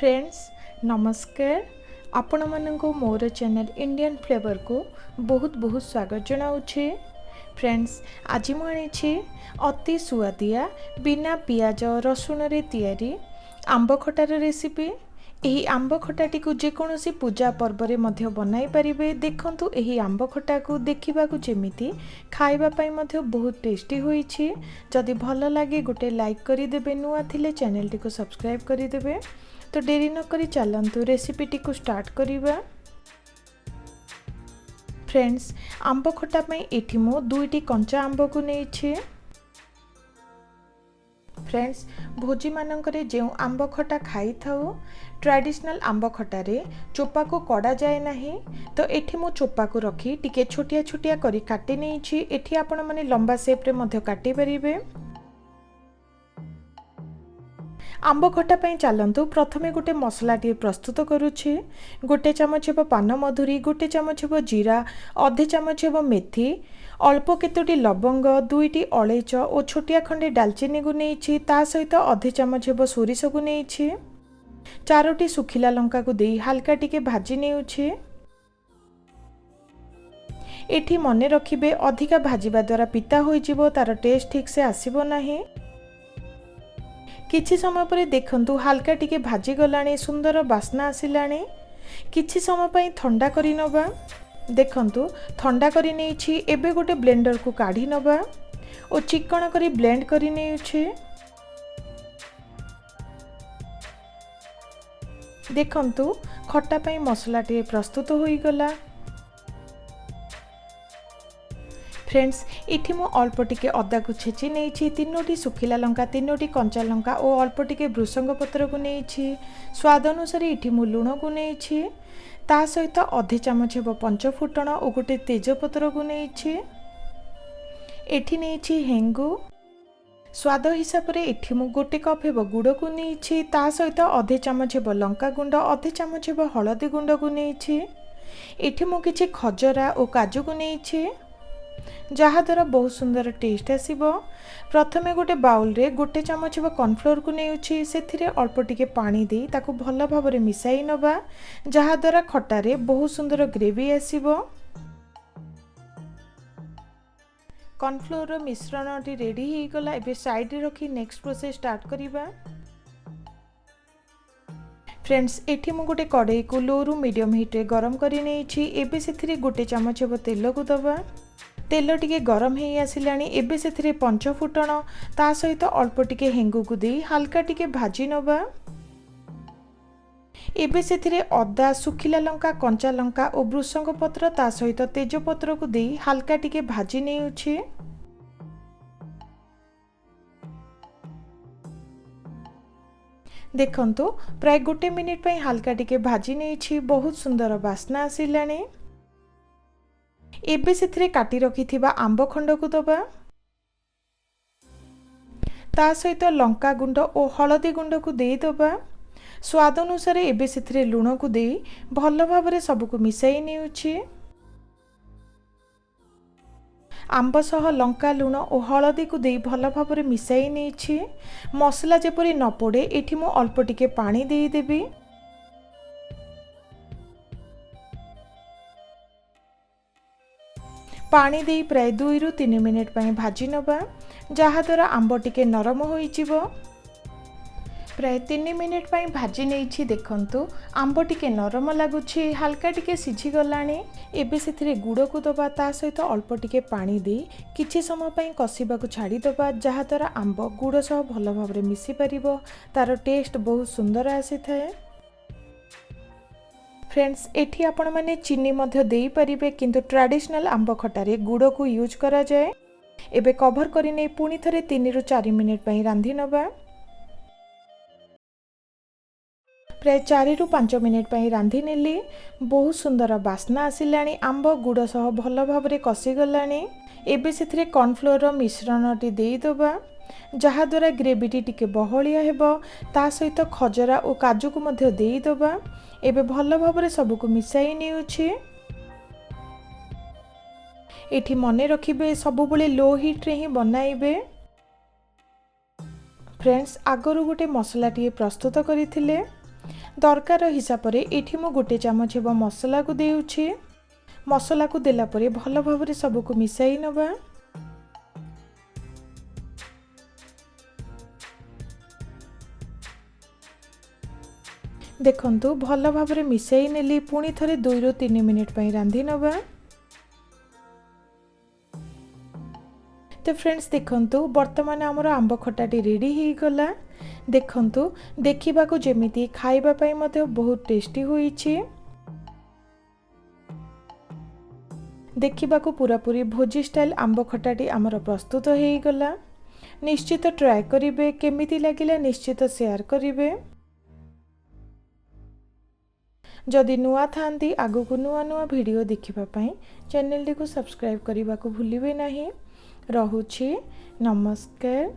Friends नमस्कार आपण मानक मोर चैनल इंडियन फ्लेवर को बहुत बहुत स्वागत जनाऊे। फ्रेंड्स आज मुझे अति सुआदिया बिना पियाज रसुण रे तैयारी आंब खटार रेसिपी। यही आंब खटाटी को जेकोसी पूजा पर्व रे मध्य बनाई पारिबे। देखंतु यही आंब खटा को देखा जमीती खाइबा पाई मध्य बहुत टेस्टी होईछि। जदि भल लगे गोटे लाइक करिदेबे, नुआ थिले चैनल टी को सब्सक्राइब करिदेबे। तो देरी न करी चलंतु रेसिपी टी को स्टार्ट करिबा। फ्रेंड्स आंब खटा पई एठी मो दुईटी कंचा आंब को नेइछि। फ्रेंड्स भोजी मानकरे जो आंब खटा खाई थाउ ट्रेडिशनल आंब खटारे चोपा को कड़ा जाए नहीं, तो एठी मो चोपा को रखी टिके छोटिया छोटिया करी काटी नेइछि। एठी आपण माने लंबा शेप रे मध्य काटी परिबे। आंब खटा पई चलंतु प्रथमे गोटे मसला टी प्रस्तुत करूछि। गोटे चमच हेबो पान मधुरी, गोटे चमच हेबो जीरा, आधे चमच हेबो मेथी, अल्प केतोटी लवंग, दुईटी अलैच और छोटिया खंडे डालचीनी को नेइछि। ता सहित आधे चमच हेबो सोरिष को नेइछि। चारोटी सुखिला लंका को देई हल्का टिके भाजी नेउछि। एठी मने रखिबे अधिका भाजीबा द्वारा पिता होई जिवो, तार टेस्ट ठीक से आसीबो नाही। किछि समय पर देखंतु हल्का टिके भाजी गलाणी, सुंदर बास्ना आसिलाणी। किछि समय पई ठंडा करि नबा। देखंतु ठंडा करि नेछि। एबे गोटे ब्लेंडर को काढी नबा और चिकण करी ब्लेंड करि नेछि। देखंतु खट्टा पई मसला टे प्रस्तुत होई गला। फ्रेंड्स इठी मो अल्प टिके अदा को छेची नेछि, तीनोटी सुखिला लंका, तीनोटी कंचा लंका और अल्प टिके भृसंग पत्र को नेछि। स्वाद अनुसार इठी मो लूण को नेछि। ता सहित आधे चमच हेबो पंच फुटण और गोटे तेजपत्र को नेछि। एठी नेछि हेंगु। स्वाद हिसाब रे एठी मु गोटे कप हेबो गुड़ को नेछि। ता सहित आधे चमच हेबो लंका गुंड, आधे चमच हेबो हळदी गुंड को नेछि। एठी मु किछि खजरा और काजू को नेछि, जहा द्वारा बहुत सुंदर टेस्ट आसीबो। प्रथमे गोटे बाउल रे गोटे चमच हेबो कॉर्नफ्लोर को नेउछि। सेथिरे अल्प टिके पानी देई ताकू भल भाबरे मिसाई नबा, जहा द्वारा खटा रे बहुत सुंदर ग्रेवी आसीबो। कॉर्नफ्लोर रो मिश्रण टी रेडी हे गला। एबे साइड रे रखी नेक्स्ट प्रोसेस स्टार्ट करिबा। फ्रेंड्स एठी मु गोटे कड़ाई को लो रु मीडियम हीट रे गरम करि नेछि। एबे सेथिरे गोटे चमच हेबो तेल को दबा। तेल टिके गरम हे आसिलाणी। एबे सेथिरे पंच फुटण, ता सहित अल्प टिके हेंगु को देई हल्का टिके भाजी नबा। एबे सेथिरे अदा, सुखिला लंका, कंचा लंका और भृसंग पत्र, ता सहित तेजपत्र को देई हल्का टिके भाजी नेउछि। देखंतु प्राय गोटे मिनिट पई हल्का टिके भाजी नेछि। बहुत सुंदर बास्ना आसिलाणी। एबे सेथिरे काटी रखिथिबा आंब खंड को दबा। ता सहित लंका गुंड और हळदी गुंड को देई दबा। स्वाद अनुसार एबे सेथिरे लूण को देई भल भाबरे सब को मिसाई नेउछि। आंब सह लंका, लूण और हळदी को देई भल भाबरे मिसाई नेछि। मसला जेपरि न पड़े एठी मु अल्प टिके पानी देई देबी। पानी देई प्राय 2 रु 3 मिनिट पई भाजी नबा, जहा द्वारा आंब टिके नरम होई जिवो। प्राय 3 मिनिट पई भाजी नेछि। देखंतु आंब टिके नरम लागुछि, हल्का टिके सिझी गलाणी। एबे सेथिरे गुड़ को दबा। ता सहित अल्प टिके पानी देई किछि समय पई कसिबा को छाड़ी दबा, जहा द्वारा आंब गुड़ सह भल भाबरे मिसी परिबो। तार टेस्ट बहुत सुंदर आसी थाए। फ्रेंड्स एठी आपण माने चीनी मध्य देई परिबे, किंतु ट्रेडिशनल आंब खटारे गुड़ को यूज करा जाए। एबे कवर करि नै पुनी थरे 3 रु 4 मिनिट पई रांधी नबा। प्राय 4 रु 5 मिनिट पई रांधी नेली। बहुत सुंदर बास्ना आसिलाणी। आंब गुड़ सह भल भाबरे कसी गलाणी। एबे सेथिरे कॉर्नफ्लोर रो मिश्रण टी देई दबा, जहा द्वारा ग्रेवी टिके बहलिया हेबो। ता सहित खजरा और काजू को मध्य देई दबा। एबे भल भाबरे सब को मिसाई नेउछि। एठी मने रखिबे सब बुले लो हीट रे ही बनाइबे। फ्रेंड्स आगरू गोटे मसला टी प्रस्तुत करथिले। दरकार हिसाब रे एठी मु गोटे चामच हेबो मसला को देउछि। मसला को देला परे भल भाबरे सब को मिसाई नबा। देखंतु भल भाबरे मिसाई नेली पुणी थरे 2 ରୁ 3 मिनिट पई रांधी नबा। तो फ्रेंड्स देखंतु वर्तमान हमर आंब खट्टाटी रेडी ही गला। देखंतु देखिबा को जेमिति खाइबा पई मते बहुत टेस्टी होईछि। देखिबा को पूरा पूरी भोजी स्टाइल आंब खट्टाटी हमर प्रस्तुत हेई गला। निश्चित ट्राई करिवे, केमिति लागिला निश्चित शेयर करिवे। जदि नुआ थांती आगु को नुआ नुआ वीडियो देखिबा पई चैनल को सब्सक्राइब करने को भूलिबे नहीं। रहुछि नमस्कार।